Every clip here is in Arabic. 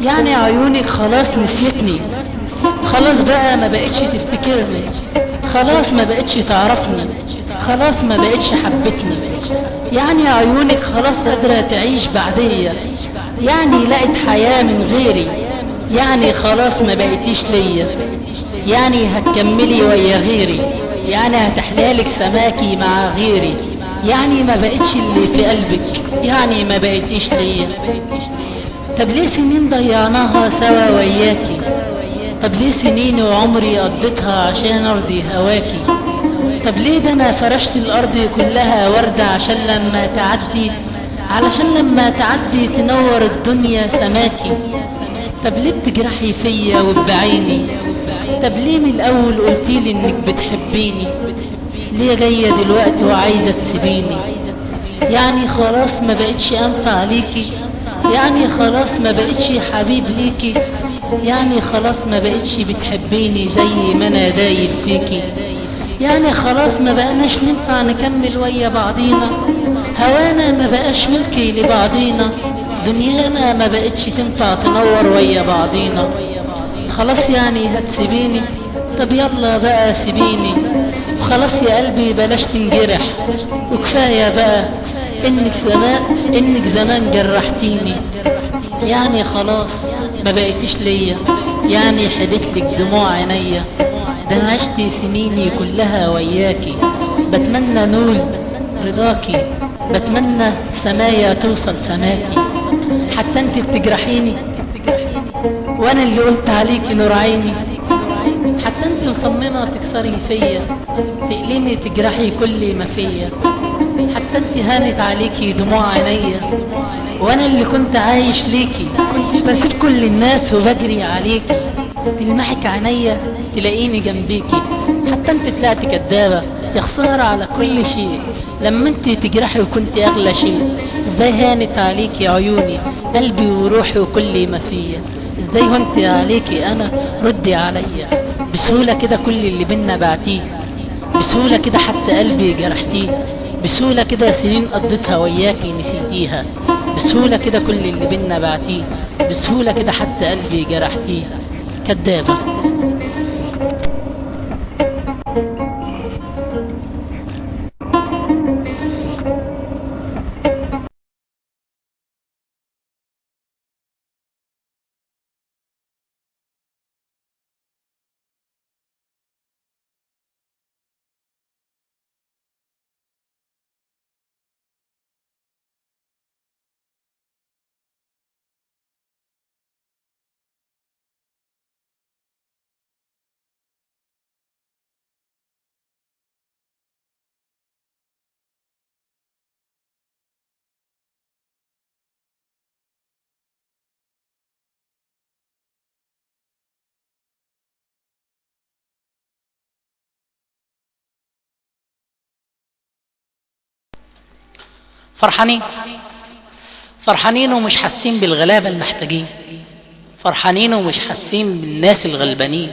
يعني عيونك خلاص نسيتني، خلاص بقى ما بقتش تفتكرني، خلاص ما بقتش تعرفني، خلاص ما بقتش حبتني. يعني عيونك خلاص قادرة تعيش بعدية، يعني لقت حياة من غيري، يعني خلاص ما بقيتيش ليا، يعني هتكملي ويا غيري، يعني هتحلالك سماكي مع غيري، يعني ما بقتش اللي في قلبك، يعني ما بقيتيش ليا. طب ليه سنين ضيعناها سوا وياكي؟ طب ليه سنين وعمري قضيتها عشان ارضي هواكي؟ طب ليه ده انا فرشت الارض كلها وردة عشان لما تعدي، علشان لما تعدي تنور الدنيا سماكي؟ طب ليه بتجرحي فيا وبعيني؟ طب ليه من الاول قلتيلي انك بتحبيني؟ ليه جاية دلوقتي وعايزة تسيبيني؟ يعني خلاص ما بقتش انفع ليكي، يعني خلاص ما بقتش حبيب ليكي، يعني خلاص ما بقتش بتحبيني زي ما انا دايب فيكي، يعني خلاص ما بقناش ننفع نكمل ويا بعضينا، هوانا ما بقاش ملكي لبعضينا، دنيانا ما بقتش تنفع تنور ويا بعضينا. خلاص يعني هتسيبيني؟ طب يلا بقى سيبيني، وخلاص يا قلبي بلاش تنجرح، وكفاية بقى انك زمان جرحتيني. يعني خلاص ما بقيتش ليا، يعني حدتلك دموع عينيا، ده انا عشت سنيني كلها وياكي، بتمنى نول رضاكي، بتمنى سمايا توصل سماكي، حتى انت بتجرحيني وانا اللي قلت عليكي نور عيني، حتى انت مصممة تكسري فيا، تقلمي تجرحي كل ما فيا، حتى انت هانت عليكي دموع عينيا، وانا اللي كنت عايش ليكي، كنت بسيب كل الناس وبجري عليكي، تلمحك عينيا تلاقيني جنبيكي، حتى انت طلعت كدابة يا خسارة على كل شيء، لما انت تجرحي وكنت اغلى شيء، ازاي هانت عليكي عيوني قلبي وروحي وكل ما فيا، ازاي هنت عليكي انا ردي عليا، بسهولة كده كل اللي بينا بعتيه، بسهولة كده حتى قلبي جرحتيه، بسهولة كده سنين قضيتها وياكي نسيتيها، بسهولة كده كل اللي بينا بعتيه، بسهولة كده حتى قلبي جرحتيه. كدابة. فرحانين ومش حاسين بالغلابة المحتاجين، فرحانين ومش حاسين بالناس الغلبانين،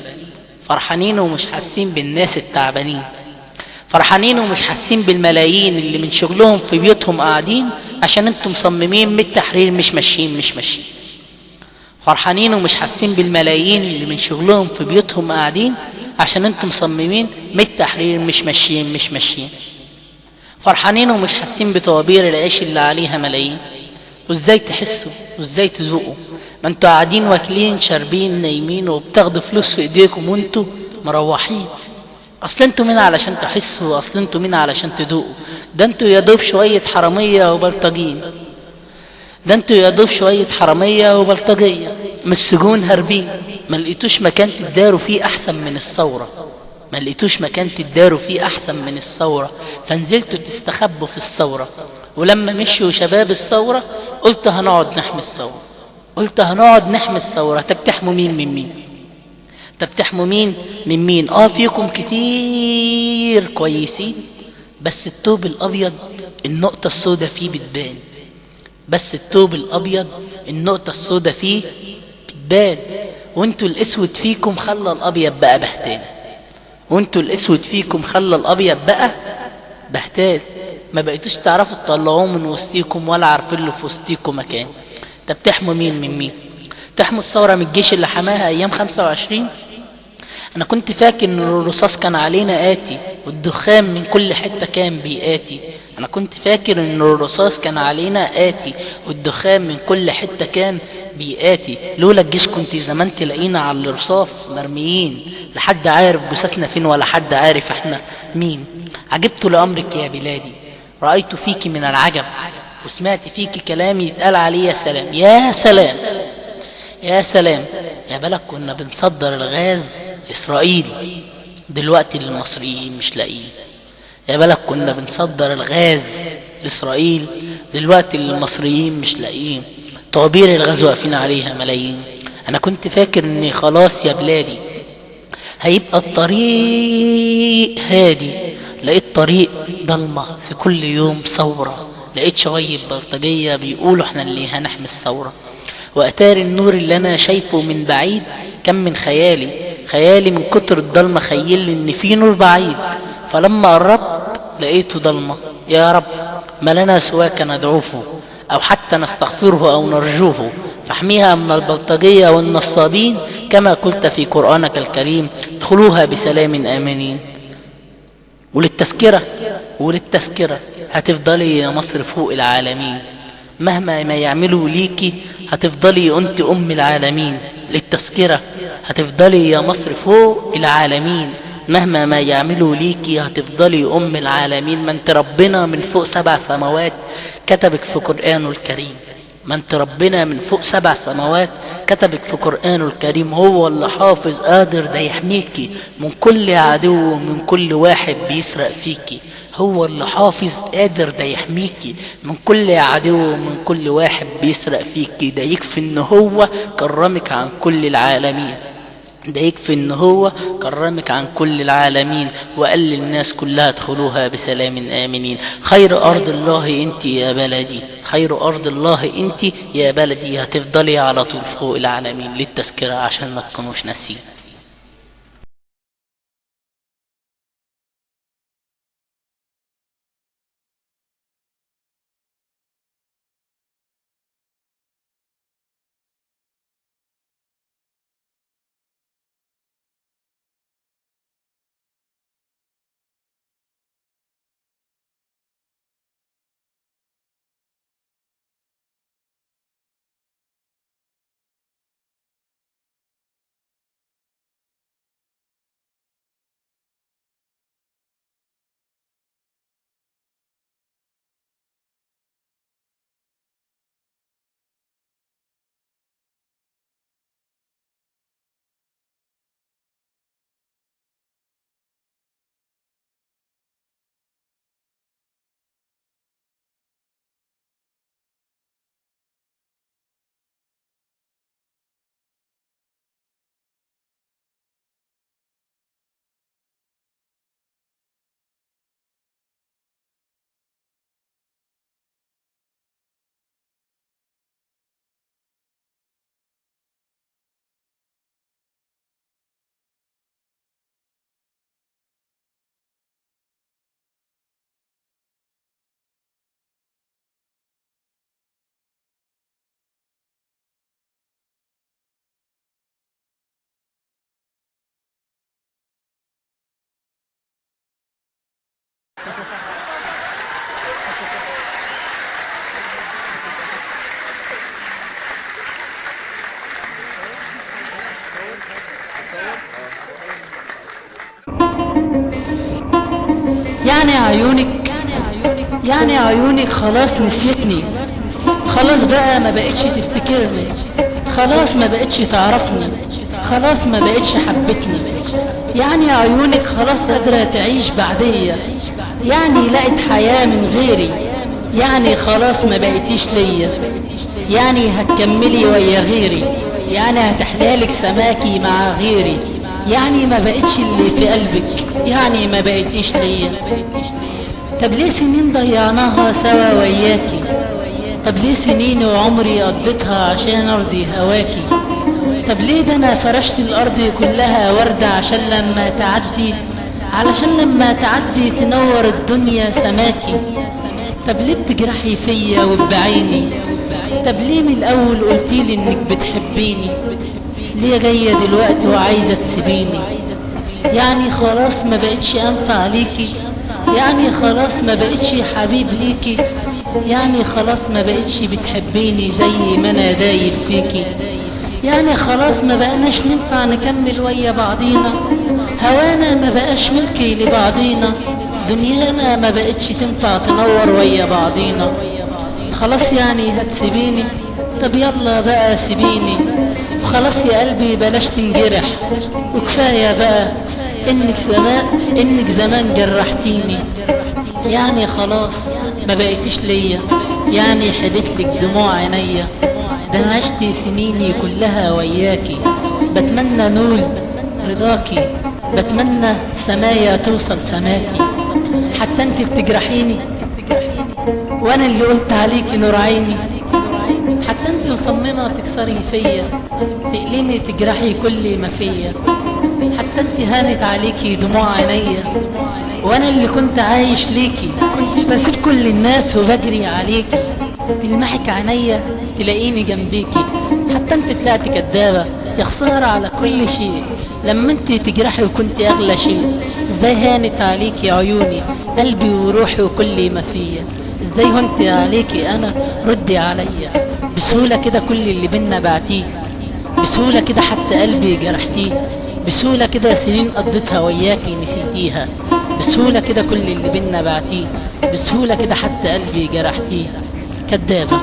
فرحانين ومش حاسين بالناس التعبانين، فرحانين ومش حاسين بالملايين اللي من شغلهم في بيوتهم قاعدين عشان انتم مصممين من التحرير مش ماشيين. فرحانين ومش حاسين بالملايين اللي من شغلهم في بيوتهم قاعدين عشان انتم مصممين من التحرير مش ماشيين. فرحانين ومش حاسين بطوابير العيش اللي عليها ملايين، وازاي تحسوا وازاي تذوقوا ما انتوا قاعدين واكلين شاربين نايمين وبتاخدوا فلوس في ايديكم وانتوا مروحين. اصل انتوا مين علشان تحسوا، اصل انتوا مين علشان تذوقوا، ده انتوا يا دوب شوية حرامية وبلطجين، ده انتوا يا دوب شوية حرامية وبلطجية من السجون هربين، ما لقيتوش مكان تداروا فيه احسن من الثورة، ما لقيتوش مكان تداروا فيه احسن من الثورة، فنزلتوا تستخبوا في الثورة، ولما مشوا شباب الثورة قلت هنقعد نحمي الثورة، قلت هنقعد نحمي الثورة. طب تحموا مين من مين؟ طب تحموا مين من مين؟ فيكم كتير كويسين، بس الثوب الابيض النقطة السوداء فيه بتبان، بس الثوب الابيض النقطة السوداء فيه بتبان، وانتوا الاسود فيكم خلى الابيض بقى بهتان، وانتوا الاسود فيكم خلى الابيض بقى بهتان. ما بقيتوش تعرفوا تطلعوه من وسطيكم ولا عارفين له في وسطيكم مكان. طب تحموا مين من مين؟ تحموا الثورة من الجيش اللي حماها ايام 25؟ انا كنت فاكر ان الرصاص كان علينا آتي، والدخان من كل حتة كان بيآتي. انا كنت فاكر ان الرصاص كان علينا آتي، والدخان من كل حتة كان بيآتي. لولا الجيش كنت زمان تلاقينا على الرصاف مرميين، لحد عارف جثثنا فين ولا حد عارف احنا مين. عجبت لأمرك يا بلادي، رأيت فيك من العجب، وسمعت فيك كلامي يتقال عليه يا سلام يا سلام يا سلام. يا بالك كنا بنصدر الغاز إسرائيل، دلوقتي المصريين مش لاقيين. يا بالك كنا بنصدر الغاز لإسرائيل، دلوقتي المصريين مش لاقيين. طوابير الغاز واقفين عليها ملايين. أنا كنت فاكر إني خلاص يا بلادي هيبقى الطريق هادي، لقيت طريق ضلمة في كل يوم ثورة. لقيت شوية بلطجية بيقولوا احنا اللي هنحمي الثورة، وأتاري النور اللي أنا شايفه من بعيد كان من خيالي من كتر الضلمة خيل إن في نور بعيد. فلما قربت لقيته ضلمة. يا رب ما لنا سواك ندعوه، أو حتى نستغفره أو نرجوه، فاحميها من البلطجية والنصابين، كما قلت في قرآنك الكريم ادخلوها بسلام آمنين. وللتذكرة هتفضلي يا مصر فوق العالمين، مهما ما يعملوا ليكي هتفضلي انت ام العالمين. للتذكرة هتفضلي يا مصر فوق العالمين، مهما ما يعملوا ليكي هتفضلي ام العالمين. ما انت ربنا من فوق 7 سماوات كتبك في قرآنه الكريم، ما انت ربنا من فوق 7 سماوات كتبك في قرآنه الكريم. هو اللي حافظ قادر ده يحميكي من كل عدو ومن كل واحد بيسرق فيكي. هو اللي حافظ قادر ده يحميكي من كل عدو ومن كل واحد بيسرق فيكي. ده يكفي ان هو كرمك عن كل العالمين، ده يكفي ان هو كرمك عن كل العالمين، وقال للناس كلها ادخلوها بسلام آمنين. خير ارض الله انت يا بلدي، خير ارض الله انت يا بلدي، هتفضلي على طول فوق العالمين. للتذكرة عشان ما تكونوش ناسين. يعني عيونك خلاص نسيتني، خلاص بقى ما بقتش تفتكرني، خلاص ما بقتش تعرفني، خلاص ما بقتش حبتني. يعني عيونك خلاص قادرة تعيش بعديا، يعني لقت حياة من غيري، يعني خلاص ما بقيتيش ليا، يعني هتكملي ويا غيري، يعني هتحلالك سماكي مع غيري، يعني ما بقتش اللي في قلبك، يعني ما بقيتيش ليا. طب ليه سنين ضيعناها سوا وياكي؟ طب ليه سنيني وعمري قضيتها عشان ارضي هواكي؟ طب ليه ده انا فرشت الارض كلها وردة عشان لما تعدي، علشان لما تعدي تنور الدنيا سماكي؟ طب ليه بتجرحي فيا وبعيني؟ طب ليه من الاول قلتيلي انك بتحبيني؟ ليه جاية دلوقتي وعايزة تسيبيني؟ يعني خلاص ما بقتش انفع ليكي؟ يعني خلاص ما بقتش حبيب ليكي؟ يعني خلاص ما بقتش بتحبيني زي ما انا دايب فيكي؟ يعني خلاص ما بقناش ننفع نكمل ويا بعضينا؟ هوانا ما بقاش ملكي لبعضينا؟ دنيانا ما بقتش تنفع تنور ويا بعضينا؟ خلاص يعني هتسيبيني؟ طب يلا بقى سيبيني، وخلاص يا قلبي بلاش تنجرح، وكفاية بقى انك زمان جرحتيني. يعني خلاص ما بقيتش ليا، يعني حدتلك دموع عينيا. ده انا عشت سنيني كلها وياكي، بتمنى نول رضاكي، بتمنى سمايا توصل سماكي. حتى انت بتجرحيني وانا اللي قلت عليكي نور عيني. حتى انت مصممة تكسري فيا، تقلمي تجرحي كل ما فيا. حتى انت هانت عليكي دموع عينيا، وانا اللي كنت عايش ليكي. كنت بسيب كل الناس وبجري عليكي، تلمحك عينيا تلاقيني جنبيكي. حتى انت طلعت كدابة، يا خسارة على كل شيء. لما انت تجرحي وكنت اغلى شيء، ازاي هانت عليكي عيوني قلبي وروحي وكل ما فيا؟ ازاي هنت عليكي انا؟ ردي عليا بسهولة كده، كل اللي بينا بعتيه بسهولة كده، حتى قلبي جرحتيه بسهولة كده، سنين قضيتها وياكي نسيتيها بسهولة كده، كل اللي بينا بعتيه بسهولة كده، حتى قلبي جرحتيه. كدابة.